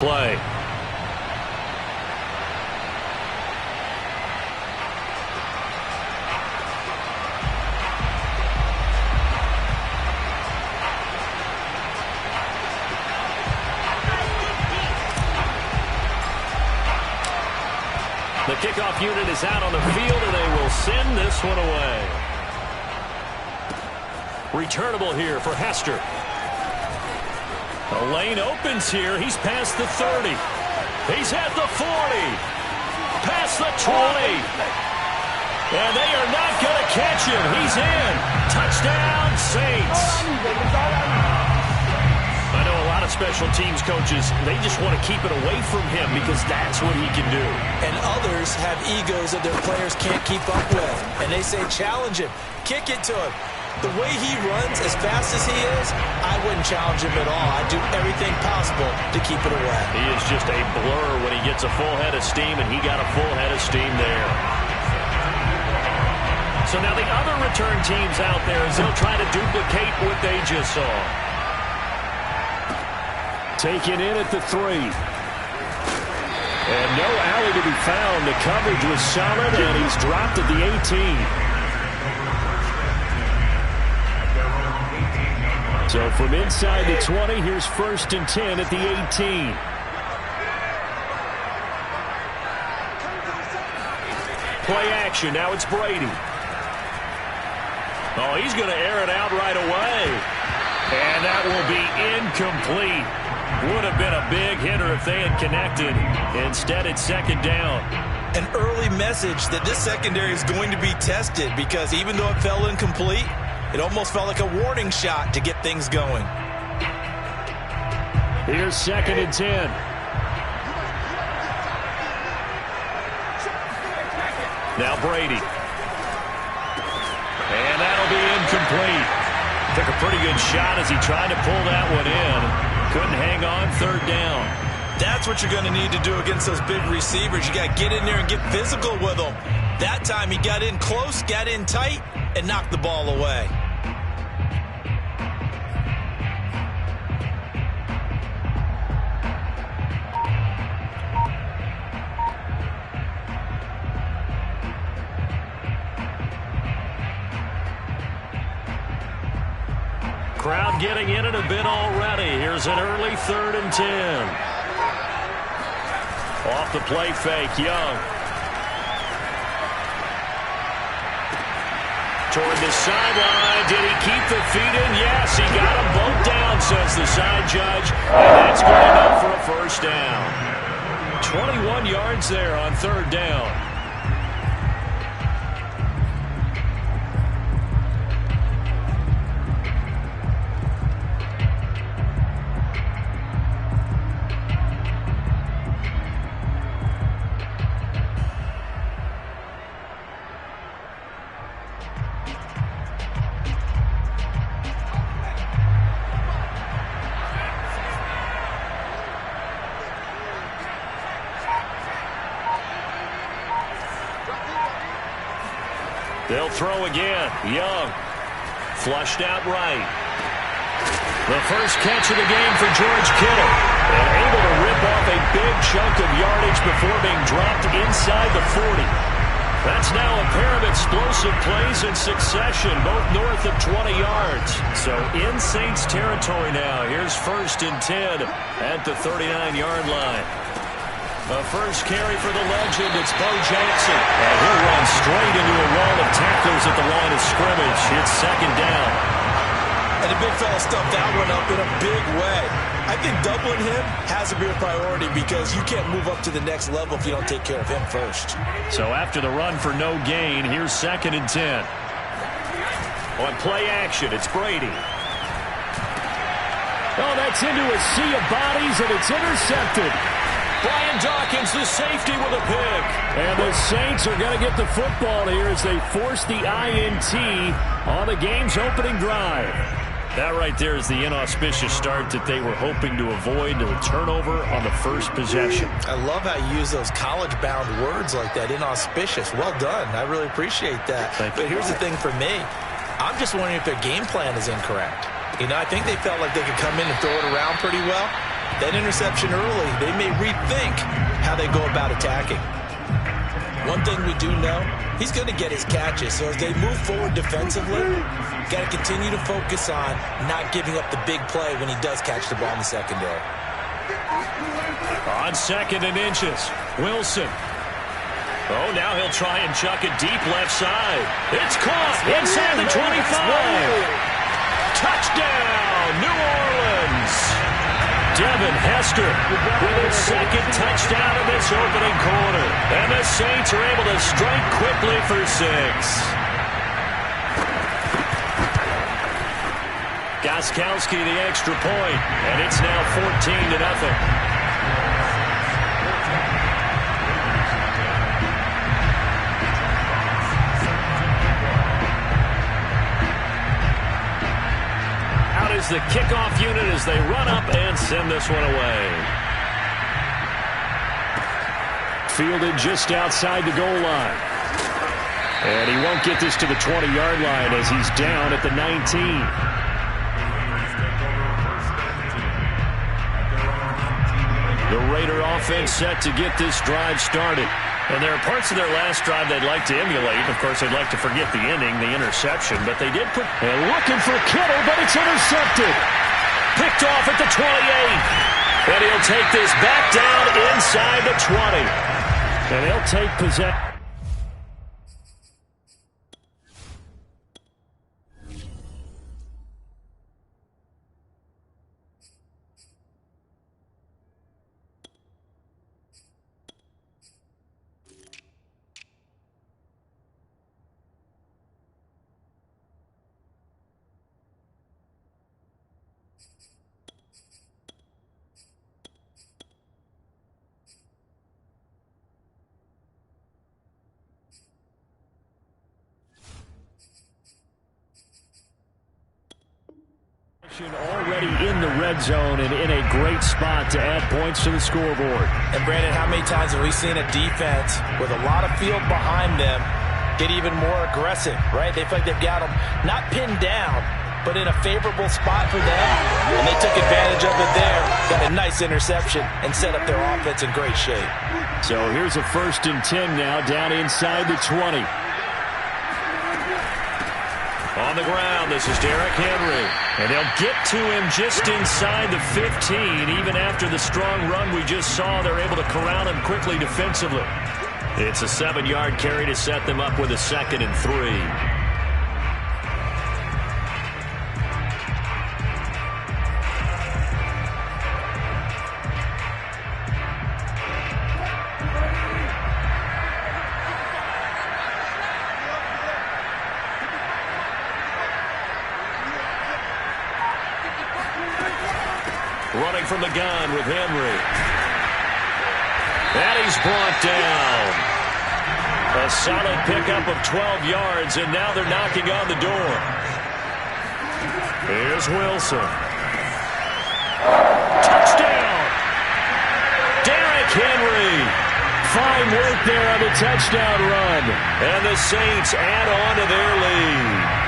Play. The kickoff unit is out on the field, and they will send this one away. Returnable here for Hester. The lane opens here. He's past the 30. He's at the 40. Past the 20. And they are not going to catch him. He's in. Touchdown, Saints. I know a lot of special teams coaches, they just want to keep it away from him because that's what he can do. And others have egos that their players can't keep up with. And they say, challenge him. Kick it to him. The way he runs, as fast as he is, I wouldn't challenge him at all. I'd do everything possible to keep it away. He is just a blur when he gets a full head of steam, and he got a full head of steam there. So now the other return teams out there as they'll try to duplicate what they just saw. Taken in at the 3. And no alley to be found. The coverage was solid, and he's dropped at the 18. So from inside the 20, here's 1st and 10 at the 18. Play action. Now it's Brady. Oh, he's going to air it out right away. And that will be incomplete. Would have been a big hitter if they had connected. Instead, it's 2nd down. An early message that this secondary is going to be tested because even though it fell incomplete, it almost felt like a warning shot to get things going. Here's 2nd and 10. Now Brady. And that'll be incomplete. Took a pretty good shot as he tried to pull that one in. Couldn't hang on. 3rd down. That's what you're going to need to do against those big receivers. You got to get in there and get physical with them. That time he got in close, got in tight, and knocked the ball away. Crowd getting in it a bit already. Here's an early 3rd and 10. Off the play fake, Young. Toward the sideline. Did he keep the feet in? Yes, he got them both down, says the side judge. And that's good enough for a 1st down. 21 yards there on 3rd down. They'll throw again. Young. Flushed out right. The first catch of the game for George Kittle. And able to rip off a big chunk of yardage before being dropped inside the 40. That's now a pair of explosive plays in succession, both north of 20 yards. So in Saints territory now. Here's 1st and 10 at the 39-yard line. The first carry for the legend, it's Bo Jackson. And he'll run straight into a wall of tacklers at the line of scrimmage. It's 2nd down. And the big fella stuffed that one up in a big way. I think doubling him has to be a priority because you can't move up to the next level if you don't take care of him first. So after the run for no gain, here's 2nd and 10. On play action, it's Brady. Oh, that's into a sea of bodies, and it's intercepted. Brian Dawkins, the safety, with a pick. And the Saints are going to get the football here as they force the INT on the game's opening drive. That right there is the inauspicious start that they were hoping to avoid, the turnover on the first possession. I love how you use those college-bound words like that, inauspicious. Well done. I really appreciate that. But here's the thing for me. I'm just wondering if their game plan is incorrect. You know, I think they felt like they could come in and throw it around pretty well. That interception early, they may rethink how they go about attacking. One thing we do know, he's going to get his catches. So as they move forward defensively, got to continue to focus on not giving up the big play when he does catch the ball in the secondary. On 2nd and inches, Wilson. Oh, now he'll try and chuck it deep left side. It's caught inside the 25. Touchdown, New Orleans. Devin Hester with his 2nd touchdown in this opening quarter. And the Saints are able to strike quickly for 6. Gostkowski the extra point, and it's now 14-0. Is the kickoff unit as they run up and send this one away. Fielded just outside the goal line. And he won't get this to the 20-yard line as he's down at the 19. The Raider offense set to get this drive started. And there are parts of their last drive they'd like to emulate. Of course, they'd like to forget the ending, the interception. But they did put... And looking for Kittle, but it's intercepted. Picked off at the 28. And he'll take this back down inside the 20. And he'll take possession. Already in the red zone and in a great spot to add points to the scoreboard. And Brandon, how many times have we seen a defense with a lot of field behind them get even more aggressive, right? They feel like they've got them not pinned down, but in a favorable spot for them. And they took advantage of it there, got a nice interception, and set up their offense in great shape. So here's a 1st and 10 now down inside the 20. On the ground, this is Derrick Henry. And they'll get to him just inside the 15. Even after the strong run we just saw, they're able to corral him quickly defensively. It's a 7-yard carry to set them up with a 2nd and 3. Running from the gun with Henry. And he's brought down. A solid pickup of 12 yards, and now they're knocking on the door. Here's Wilson. Touchdown! Derrick Henry. Fine work there on the touchdown run. And the Saints add on to their lead.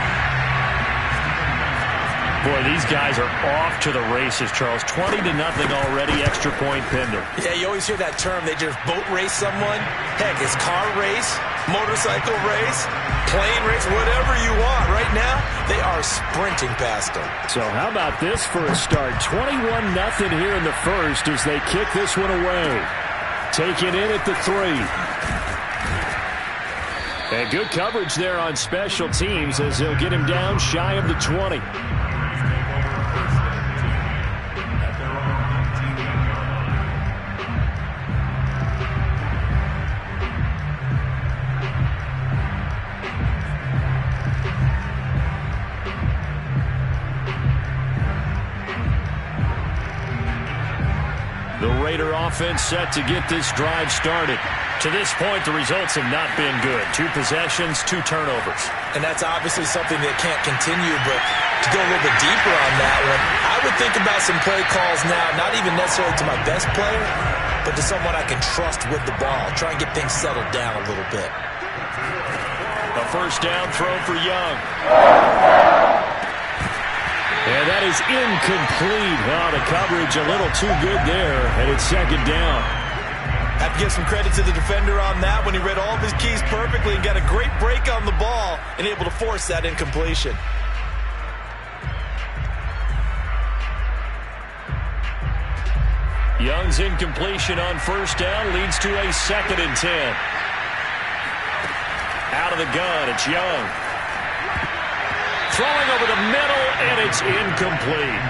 Boy, these guys are off to the races, Charles. 20-0 already, extra point Pender. Yeah, you always hear that term. They just boat race someone. Heck, it's car race, motorcycle race, plane race, whatever you want. Right now, they are sprinting past them. So how about this for a start? 21-0 here in the first as they kick this one away. Taken in at the 3. And good coverage there on special teams as they'll get him down shy of the 20. The Raider offense set to get this drive started. To this point, the results have not been good. 2 possessions, 2 turnovers. And that's obviously something that can't continue, but to go a little bit deeper on that one, I would think about some play calls now, not even necessarily to my best player, but to someone I can trust with the ball. Try and get things settled down a little bit. A 1st down throw for Young. And that is incomplete. Well, the coverage a little too good there, and it's second down. Have to give some credit to the defender on that when he read all of his keys perfectly and got a great break on the ball and able to force that incompletion. Young's incompletion on first down leads to a 2nd and 10. Out of the gun, it's Young. Throwing over the middle, and it's incomplete.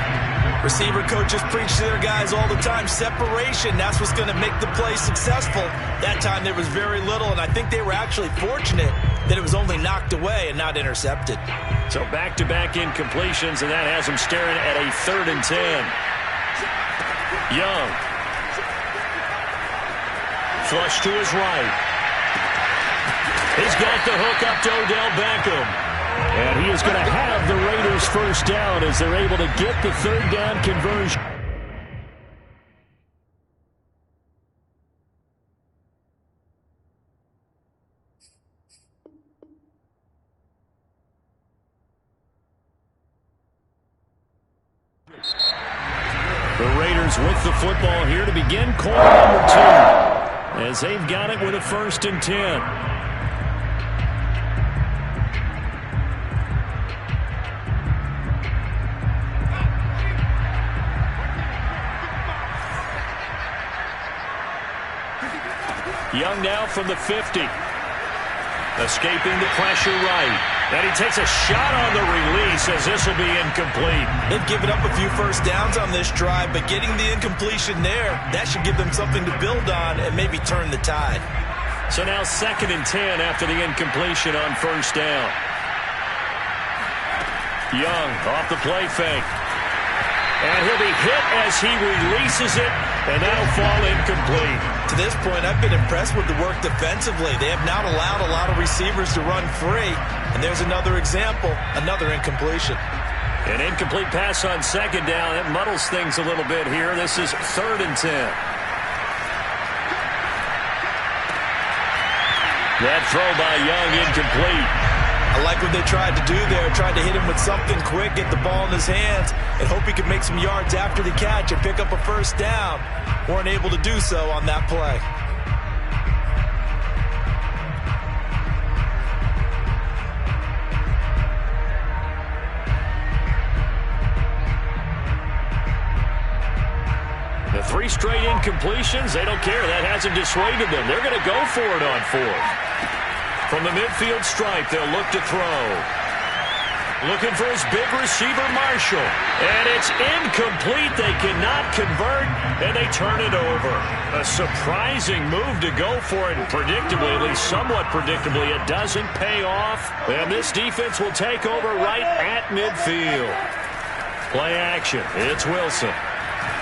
Receiver coaches preach to their guys all the time. Separation, that's what's going to make the play successful. That time there was very little, and I think they were actually fortunate that it was only knocked away and not intercepted. So back-to-back incompletions, and that has them staring at a 3rd and 10. Young. Flush to his right. He's got the hook up to Odell Beckham. And he is going to have the Raiders first down as they're able to get the 3rd down conversion. The Raiders with the football here to begin quarter number 2 as they've got it with a 1st and 10. Young now from the 50. Escaping the pressure right. And he takes a shot on the release as this will be incomplete. They've given up a few first downs on this drive, but getting the incompletion there, that should give them something to build on and maybe turn the tide. So now 2nd and 10 after the incompletion on first down. Young off the play fake. And he'll be hit as he releases it, and that'll fall incomplete. To this point, I've been impressed with the work defensively. They have not allowed a lot of receivers to run free. And there's another example, another incompletion. An incomplete pass on 2nd down. It muddles things a little bit here. This is 3rd and 10. That throw by Young incomplete. I like what they tried to do there, tried to hit him with something quick, get the ball in his hands, and hope he could make some yards after the catch and pick up a first down. Weren't able to do so on that play. The 3 straight incompletions, they don't care. That hasn't dissuaded them. They're going to go for it on 4th. From the midfield stripe, they'll look to throw. Looking for his big receiver, Marshall. And it's incomplete. They cannot convert, and they turn it over. A surprising move to go for it. Predictably, at least somewhat predictably, it doesn't pay off. And this defense will take over right at midfield. Play action. It's Wilson.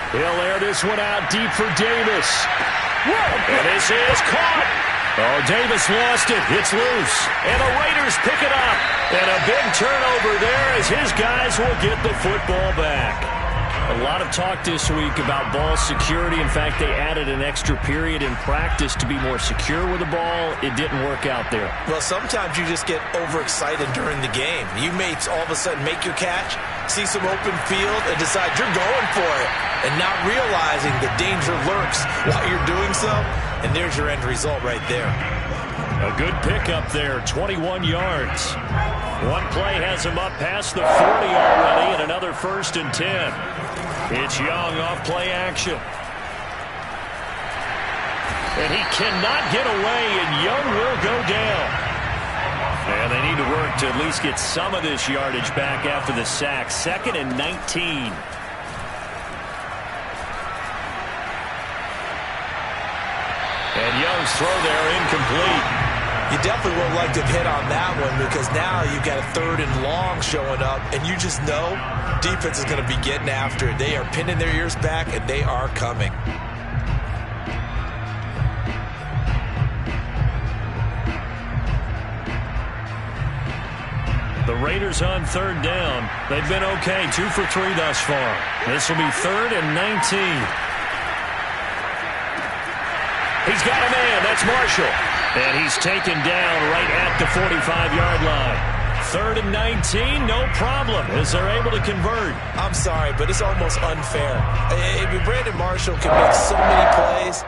He'll air this one out deep for Davis. And this is caught. Oh, Davis lost it. It's loose. And the Raiders pick it up. And a big turnover there as his guys will get the football back. A lot of talk this week about ball security. In fact, they added an extra period in practice to be more secure with the ball. It didn't work out there. Well, sometimes you just get overexcited during the game. You may all of a sudden make your catch, see some open field, and decide you're going for it, and not realizing the danger lurks while you're doing so. And there's your end result right there. A good pickup there, 21 yards. One play has him up past the 40 already, and another 1st and 10. It's Young off play action. And he cannot get away, and Young will go down. And they need to work to at least get some of this yardage back after the sack. 2nd and 19. And Young's throw there incomplete. You definitely would like to hit on that one because now you've got a 3rd and long showing up, and you just know defense is going to be getting after it. They are pinning their ears back, and they are coming. The Raiders on 3rd down. They've been okay, 2 for 3 thus far. This will be 3rd and 19. He's got a man. That's Marshall. And he's taken down right at the 45-yard line. 3rd and 19, no problem, as they're able to convert. I'm sorry, but it's almost unfair. Brandon Marshall can make so many plays,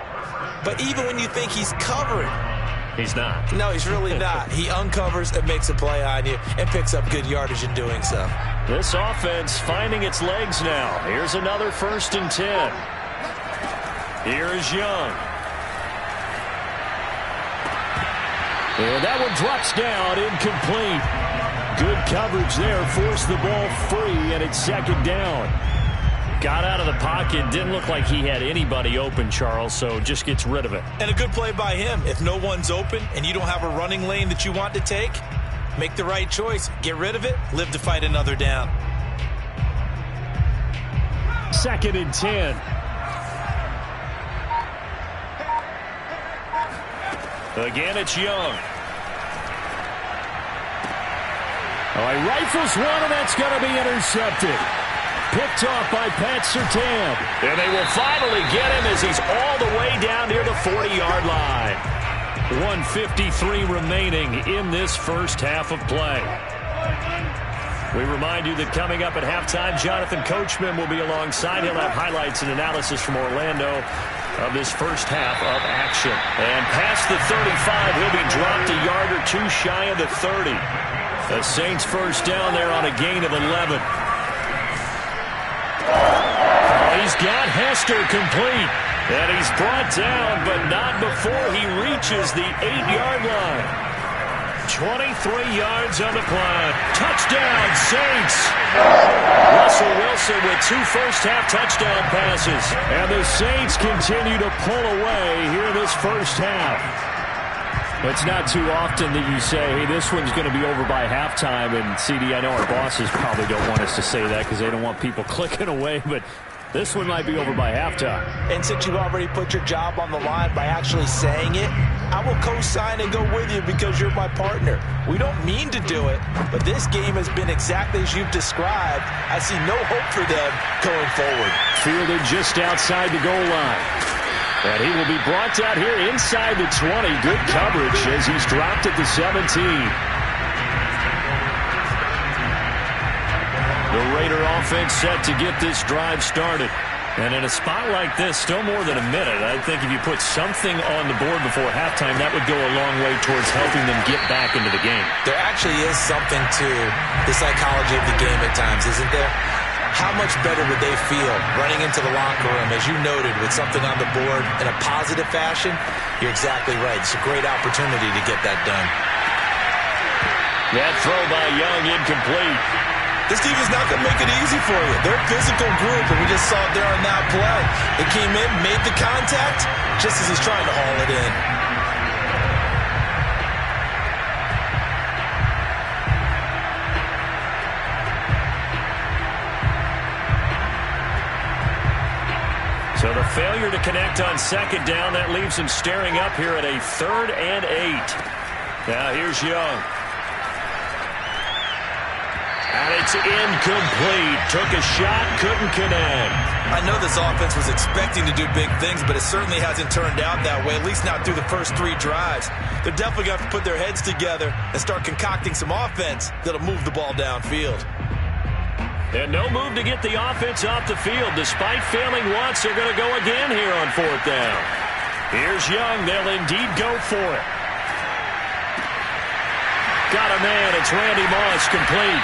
but even when you think he's covered, he's not. No, he's really not. He uncovers and makes a play on you and picks up good yardage in doing so. This offense finding its legs now. Here's another 1st and 10. Here's Young. And that one drops down, incomplete. Good coverage there, forced the ball free, and it's 2nd down. Got out of the pocket, didn't look like he had anybody open, Charles, so just gets rid of it. And a good play by him. If no one's open and you don't have a running lane that you want to take, make the right choice. Get rid of it, live to fight another down. 2nd and 10. Again, it's Young. Oh, he rifles one, and that's going to be intercepted. Picked off by Pat Surtain. And they will finally get him as he's all the way down near the 40-yard line. 1:53 remaining in this first half of play. We remind you that coming up at halftime, Jonathan Coachman will be alongside. He'll have highlights and analysis from Orlando of this first half of action. And past the 35, he'll be dropped a yard or two shy of the 30. The Saints first down there on a gain of 11. He's got Hester complete. And he's brought down, but not before he reaches the 8-yard line. 23 yards on the play. Touchdown, Saints. Russell Wilson with 2 first-half touchdown passes. And the Saints continue to pull away here in this first half. It's not too often that you say, hey, this one's going to be over by halftime. And, CD, I know our bosses probably don't want us to say that because they don't want people clicking away. But this one might be over by halftime. And since you've already put your job on the line by actually saying it, I will co-sign and go with you because you're my partner. We don't mean to do it, but this game has been exactly as you've described. I see no hope for them going forward. Fielded just outside the goal line. And he will be brought down here inside the 20. Good coverage as he's dropped at the 17. The Raider offense set to get this drive started. And in a spot like this, still more than a minute, I think if you put something on the board before halftime, that would go a long way towards helping them get back into the game. There actually is something to the psychology of the game at times, isn't there? How much better would they feel running into the locker room, as you noted, with something on the board in a positive fashion? You're exactly right. It's a great opportunity to get that done. That throw by Young incomplete. This defense is not going to make it easy for you. They're a physical group, and we just saw it there on that play. They came in, made the contact, just as he's trying to haul it in. So the failure to connect on 2nd down, that leaves him staring up here at a 3rd and 8. Now here's Young. And it's incomplete. Took a shot, couldn't connect. I know this offense was expecting to do big things, but it certainly hasn't turned out that way, at least not through the first 3 drives. They're definitely going to have to put their heads together and start concocting some offense that'll move the ball downfield. And no move to get the offense off the field. Despite failing once, they're going to go again here on 4th down. Here's Young. They'll indeed go for it. Got a man. It's Randy Moss complete.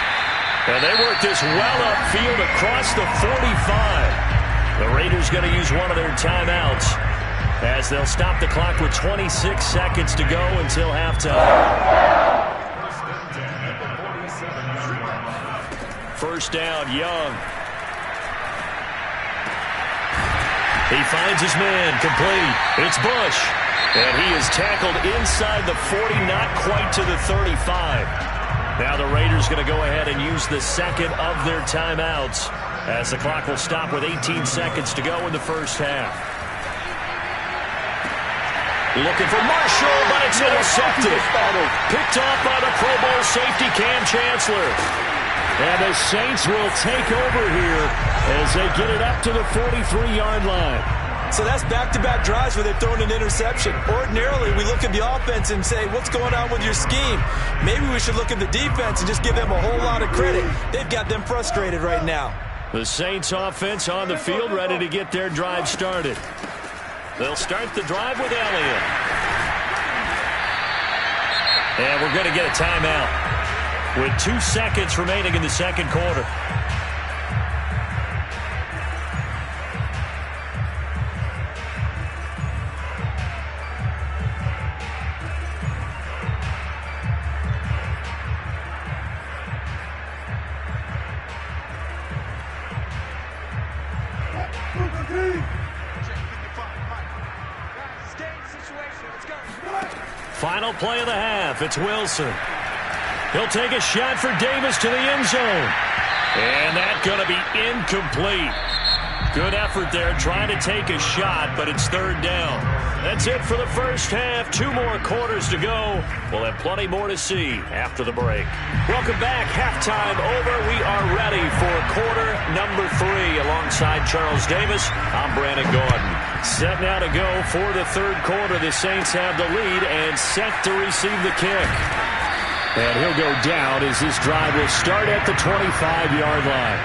And they work this well upfield across the 45. The Raiders going to use one of their timeouts as they'll stop the clock with 26 seconds to go until halftime. First down, Young. He finds his man, complete. It's Bush. And he is tackled inside the 40, not quite to the 35. Now the Raiders going to go ahead and use the second of their timeouts as the clock will stop with 18 seconds to go in the first half. Looking for Marshall, but it's intercepted. Picked off by the Pro Bowl safety Cam Chancellor. And the Saints will take over here as they get it up to the 43-yard line. So that's back-to-back drives where they've thrown an interception. Ordinarily, we look at the offense and say, what's going on with your scheme? Maybe we should look at the defense and just give them a whole lot of credit. They've got them frustrated right now. The Saints offense on the field, ready to get their drive started. They'll start the drive with Elliott. And we're going to get a timeout with 2 seconds remaining in the second quarter. Final play of the half. It's Wilson. He'll take a shot for Davis to the end zone. And that's going to be incomplete. Good effort there trying to take a shot, but it's third down. That's it for the first half. 2 more quarters to go. We'll have plenty more to see after the break. Welcome back. Halftime over. We are ready for quarter number 3. Alongside Charles Davis, I'm Brandon Gordon. Set now to go for the third quarter. The Saints have the lead and set to receive the kick. And he'll go down as this drive will start at the 25-yard line.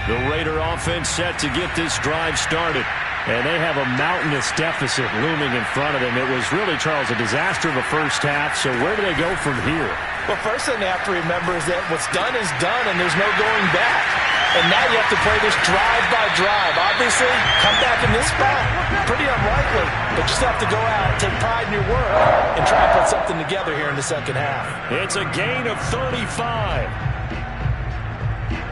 The Raider offense set to get this drive started. And they have a mountainous deficit looming in front of them. It was really, Charles, a disaster of a first half. So where do they go from here? Well, first thing they have to remember is that what's done is done, and there's no going back. And now you have to play this drive by drive. Obviously, come back in this spot, pretty unlikely. But you just have to go out, take pride in your work, and try and put something together here in the second half. It's a gain of 35.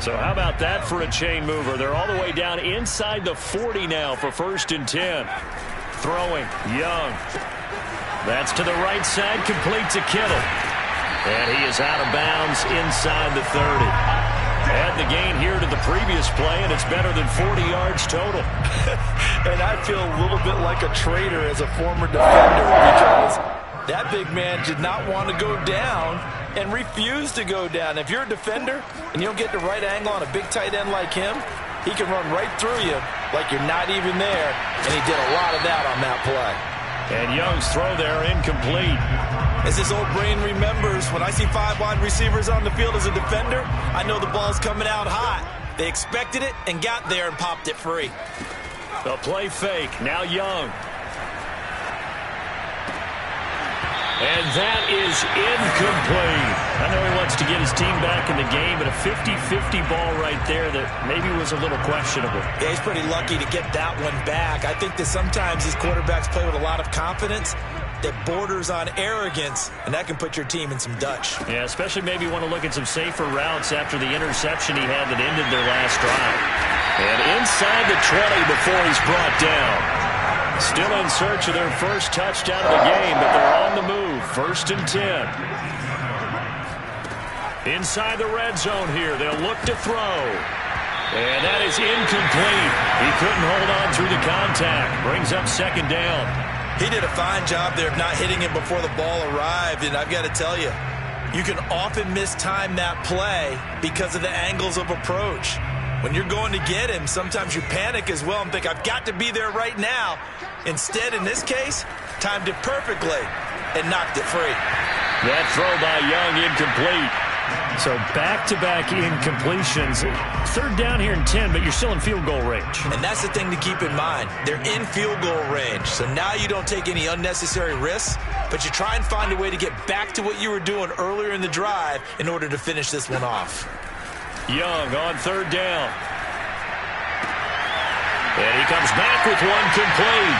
So how about that for a chain mover? They're all the way down inside the 40 now for 1st and 10. Throwing, Young. That's to the right side, complete to Kittle. And he is out of bounds inside the 30. Add the gain here to the previous play, and it's better than 40 yards total. And I feel a little bit like a traitor as a former defender because that big man did not want to go down and refused to go down. If you're a defender and you don't get the right angle on a big tight end like him, he can run right through you like you're not even there, and he did a lot of that on that play. And Young's throw there incomplete. As his old brain remembers, when I see 5 wide receivers on the field as a defender, I know the ball's coming out hot. They expected it and got there and popped it free. The play fake, now Young. And that is incomplete. I know he wants to get his team back in the game, but a 50-50 ball right there that maybe was a little questionable. Yeah, he's pretty lucky to get that one back. I think that sometimes these quarterbacks play with a lot of confidence that borders on arrogance, and that can put your team in some Dutch. Yeah, especially maybe want to look at some safer routes after the interception he had that ended their last drive. And inside the 20 before he's brought down. Still in search of their first touchdown of the game, but they're on the move. 1st and 10. Inside the red zone here. They'll look to throw. And that is incomplete. He couldn't hold on through the contact. Brings up 2nd down. He did a fine job there of not hitting him before the ball arrived, and I've got to tell you, you can often mistime that play because of the angles of approach. When you're going to get him, sometimes you panic as well and think, I've got to be there right now. Instead, in this case, timed it perfectly and knocked it free. That throw by Young incomplete. So back-to-back incompletions. 3rd down here and 10, but you're still in field goal range. And that's the thing to keep in mind. They're in field goal range. So now you don't take any unnecessary risks, but you try and find a way to get back to what you were doing earlier in the drive in order to finish this one off. Young on 3rd down. And he comes back with one complete.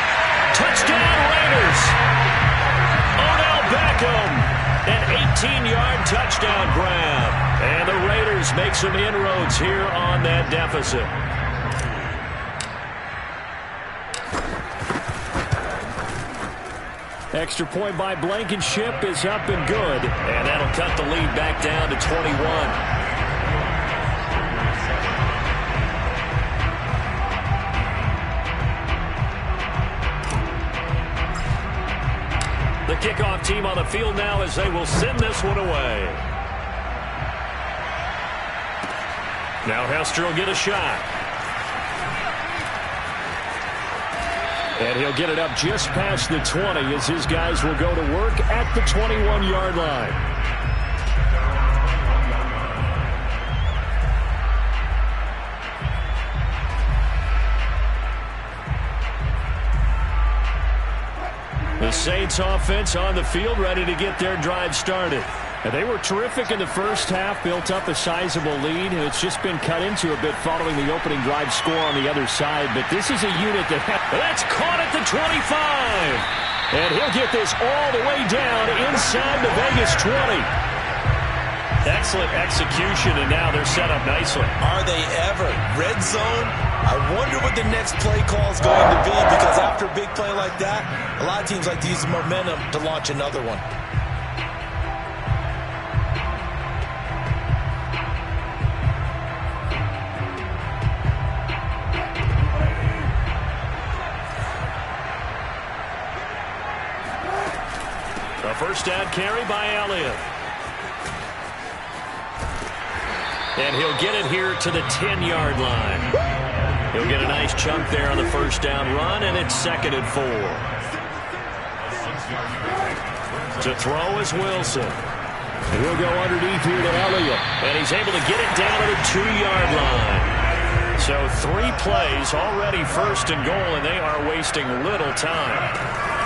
Touchdown Raiders. Odell Beckham. An 18-yard touchdown grab. And the Raiders make some inroads here on that deficit. Extra point by Blankenship is up and good. And that'll cut the lead back down to 21. The kickoff team on the field now as they will send this one away. Now Hester will get a shot. And he'll get it up just past the 20 as his guys will go to work at the 21-yard line. The Saints offense on the field, ready to get their drive started. And they were terrific in the first half, built up a sizable lead, and it's just been cut into a bit following the opening drive score on the other side. But this is a unit that's caught at the 25. And he'll get this all the way down inside the Vegas 20. Excellent execution, and now they're set up nicely. Are they ever? Red zone? I wonder what the next play call is going to be, because after a big play like that, a lot of teams like to use the momentum to launch another one. A first down carry by Elliott. And he'll get it here to the 10-yard line. He'll get a nice chunk there on the first down run, and it's 2nd and 4. To throw is Wilson. And he'll go underneath here to Elliott. And he's able to get it down to the 2-yard line. So 3 plays already 1st and goal, and they are wasting little time.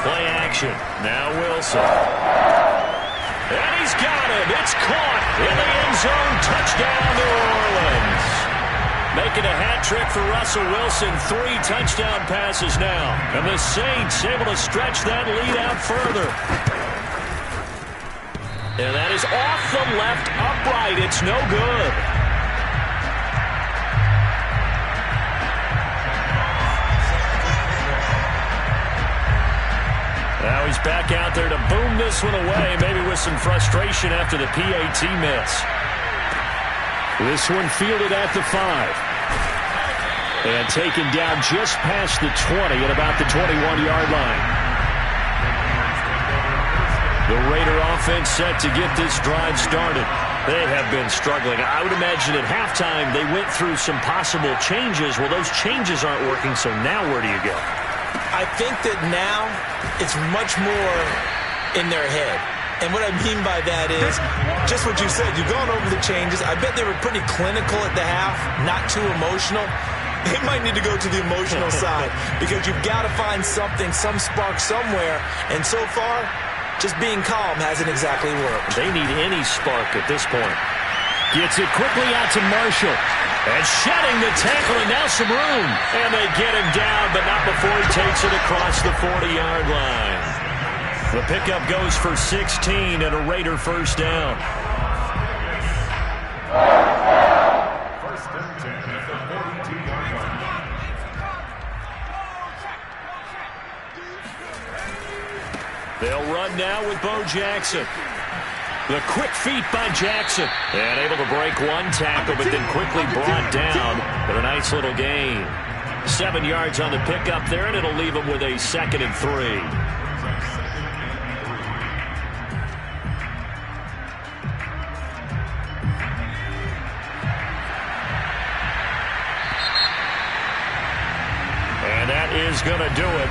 Play action. Now Wilson. And he's got it. It's caught in the end zone. Touchdown, New Orleans. Making a hat trick for Russell Wilson. 3 touchdown passes now. And the Saints able to stretch that lead out further. And that is off the left upright. It's no good. Now he's back out there to boom this one away, maybe with some frustration after the PAT miss. This one fielded at the 5. And taken down just past the 20 at about the 21-yard line. The Raider offense set to get this drive started. They have been struggling. I would imagine at halftime they went through some possible changes. Well, those changes aren't working, so now where do you go? I think that now it's much more in their head. And what I mean by that is just what you said. You've gone over the changes. I bet they were pretty clinical at the half, not too emotional. They might need to go to the emotional side because you've got to find something, some spark somewhere. And so far, just being calm hasn't exactly worked. They need any spark at this point. Gets it quickly out to Marshall. And shedding the tackle, and now some room. And they get him down, but not before he takes it across the 40-yard line. The pickup goes for 16 and a Raider first down. First and 10 at the 42-yard line. They'll run now with Bo Jackson. The quick feet by Jackson. And able to break one tackle, but then quickly brought down. But a nice little gain. 7 yards on the pickup there, and it'll leave him with a 2nd and 3. And that is going to do it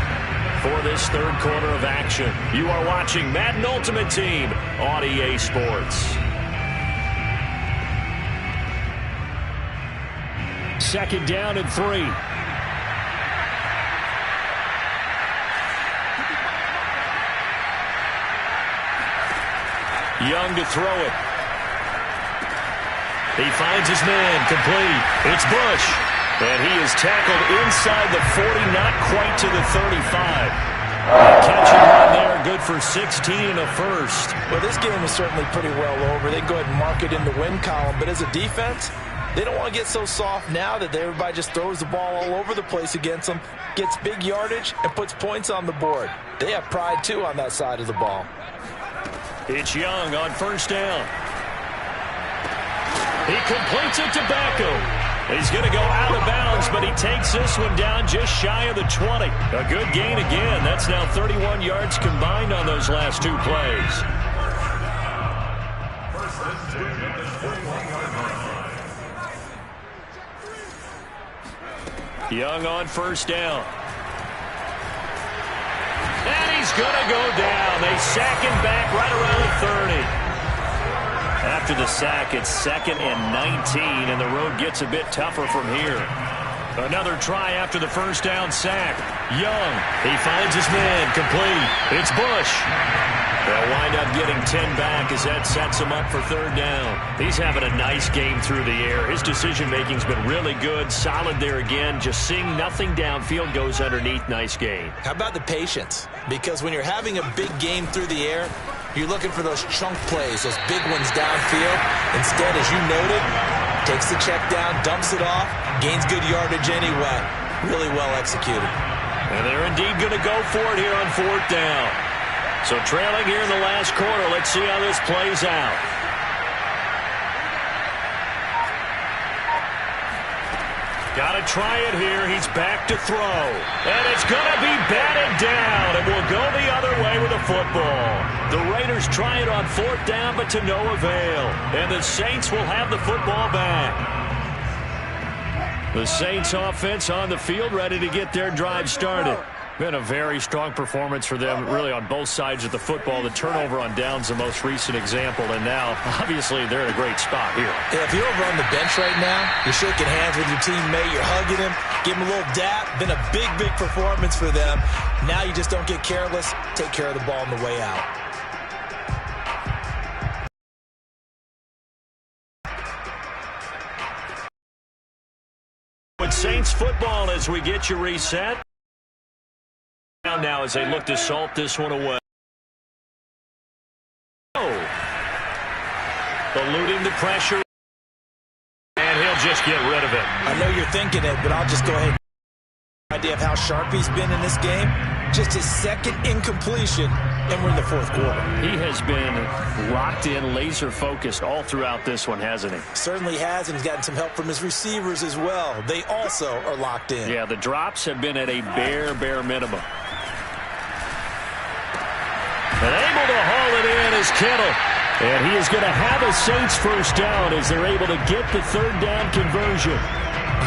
for this third quarter of action. You are watching Madden Ultimate Team on EA Sports. Second down and 3. Young to throw it. He finds his man, complete. It's Bush. And he is tackled inside the 40, not quite to the 35. Catch and run there, good for 16 and a first. Well, this game is certainly pretty well over. They can go ahead and mark it in the win column. But as a defense, they don't want to get so soft now that everybody just throws the ball all over the place against them, gets big yardage, and puts points on the board. They have pride, too, on that side of the ball. It's Young on first down. He completes it to Beckham. He's going to go out of bounds, but he takes this one down just shy of the 20. A good gain again. That's now 31 yards combined on those last 2 plays. Young on first down. And he's going to go down. They sack him back right around the 30. After the sack, it's 2nd and 19, and the road gets a bit tougher from here. Another try after the first down sack. Young, he finds his man, complete. It's Bush. They'll wind up getting 10 back as that sets him up for 3rd down. He's having a nice game through the air. His decision-making's been really good, solid there again. Just seeing nothing downfield, goes underneath. Nice game. How about the patience? Because when you're having a big game through the air, you're looking for those chunk plays, those big ones downfield. Instead, as you noted, takes the check down, dumps it off, gains good yardage anyway. Really well executed. And they're indeed going to go for it here on 4th down. So trailing here in the last quarter. Let's see how this plays out. Got to try it here. He's back to throw. And it's going to be batted down. It will go the other way with the football. The Raiders try it on 4th down, but to no avail. And the Saints will have the football back. The Saints offense on the field, ready to get their drive started. Been a very strong performance for them, really, on both sides of the football. The turnover on downs, the most recent example, and now, obviously, they're in a great spot here. Yeah, if you're over on the bench right now, you're shaking hands with your teammate, you're hugging him, give him a little dap. Been a big, big performance for them. Now you just don't get careless. Take care of the ball on the way out. With Saints football as we get you reset. Now as they look to salt this one away. Eluding the pressure. And he'll just get rid of it. I know you're thinking it, but I'll just go ahead. Idea of how sharp he's been in this game. Just his 2nd incompletion, and we're in the 4th quarter. He has been locked in, laser focused all throughout this one, hasn't he? Certainly has, and he's gotten some help from his receivers as well. They also are locked in. Yeah, the drops have been at a bare minimum. And able to haul it in is Kittle. And he is going to have a Saints first down as they're able to get the 3rd down conversion.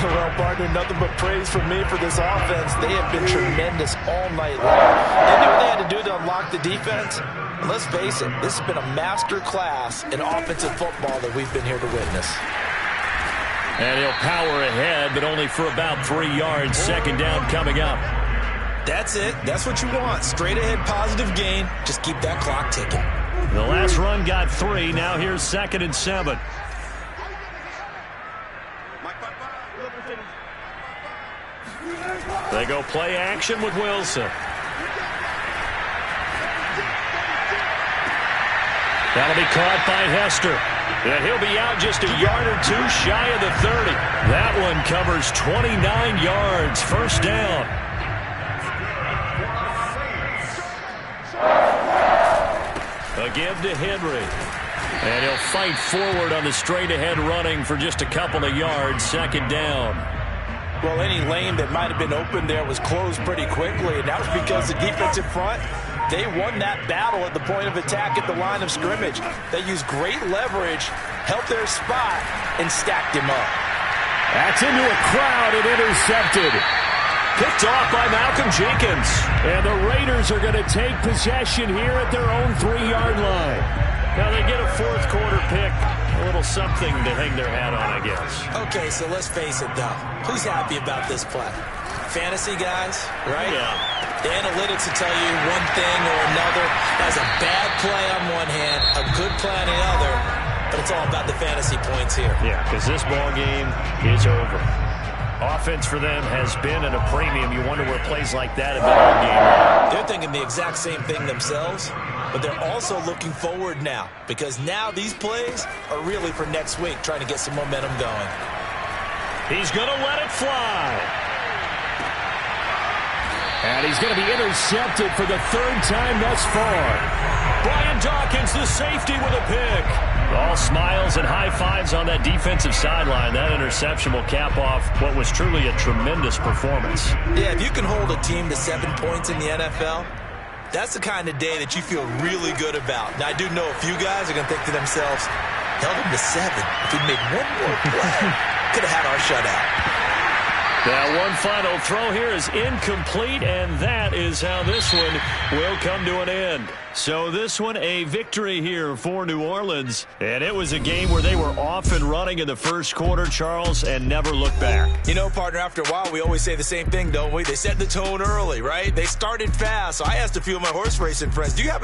Well, partner, nothing but praise from me for this offense. They have been tremendous all night long. They knew what they had to do to unlock the defense. And let's face it, this has been a master class in offensive football that we've been here to witness. And he'll power ahead, but only for about 3 yards. 2nd down coming up. That's it. That's what you want. Straight ahead positive gain. Just keep that clock ticking. The last run got 3. Now here's 2nd and 7. They go play action with Wilson. That'll be caught by Hester. And he'll be out just a yard or 2 shy of the 30. That one covers 29 yards. First down. A give to Henry. And he'll fight forward on the straight-ahead running for just a couple of yards. 2nd down. Well, any lane that might have been open there was closed pretty quickly, and that was because the defensive front, they won that battle at the point of attack at the line of scrimmage. They used great leverage, held their spot, and stacked him up. That's into a crowd and intercepted. Picked off by Malcolm Jenkins. And the Raiders are going to take possession here at their own 3-yard line. Now they get a 4th quarter pick. A little something to hang their hat on, I guess. Okay, so let's face it, though. Who's happy about this play? Fantasy guys, right? Yeah. The analytics will tell you one thing or another. That's a bad play on one hand, a good play on the other, but it's all about the fantasy points here. Yeah, because this ball game is over. Offense for them has been at a premium. You wonder where plays like that have been all game. They're thinking the exact same thing themselves, but they're also looking forward now because now these plays are really for next week, trying to get some momentum going. He's going to let it fly. And he's going to be intercepted for the 3rd time thus far. Brian Dawkins, the safety, with a pick. All smiles and high fives on that defensive sideline. That interception will cap off what was truly a tremendous performance. Yeah, if you can hold a team to 7 points in the NFL, that's the kind of day that you feel really good about. Now, I do know a few guys are going to think to themselves, held him to 7. If we made one more play, could have had our shutout. That one final throw here is incomplete, and that is how this one will come to an end. So this one, a victory here for New Orleans. And it was a game where they were off and running in the first quarter, Charles, and never looked back. You know, partner, after a while, we always say the same thing, don't we? They set the tone early, right? They started fast. So I asked a few of my horse racing friends, do you have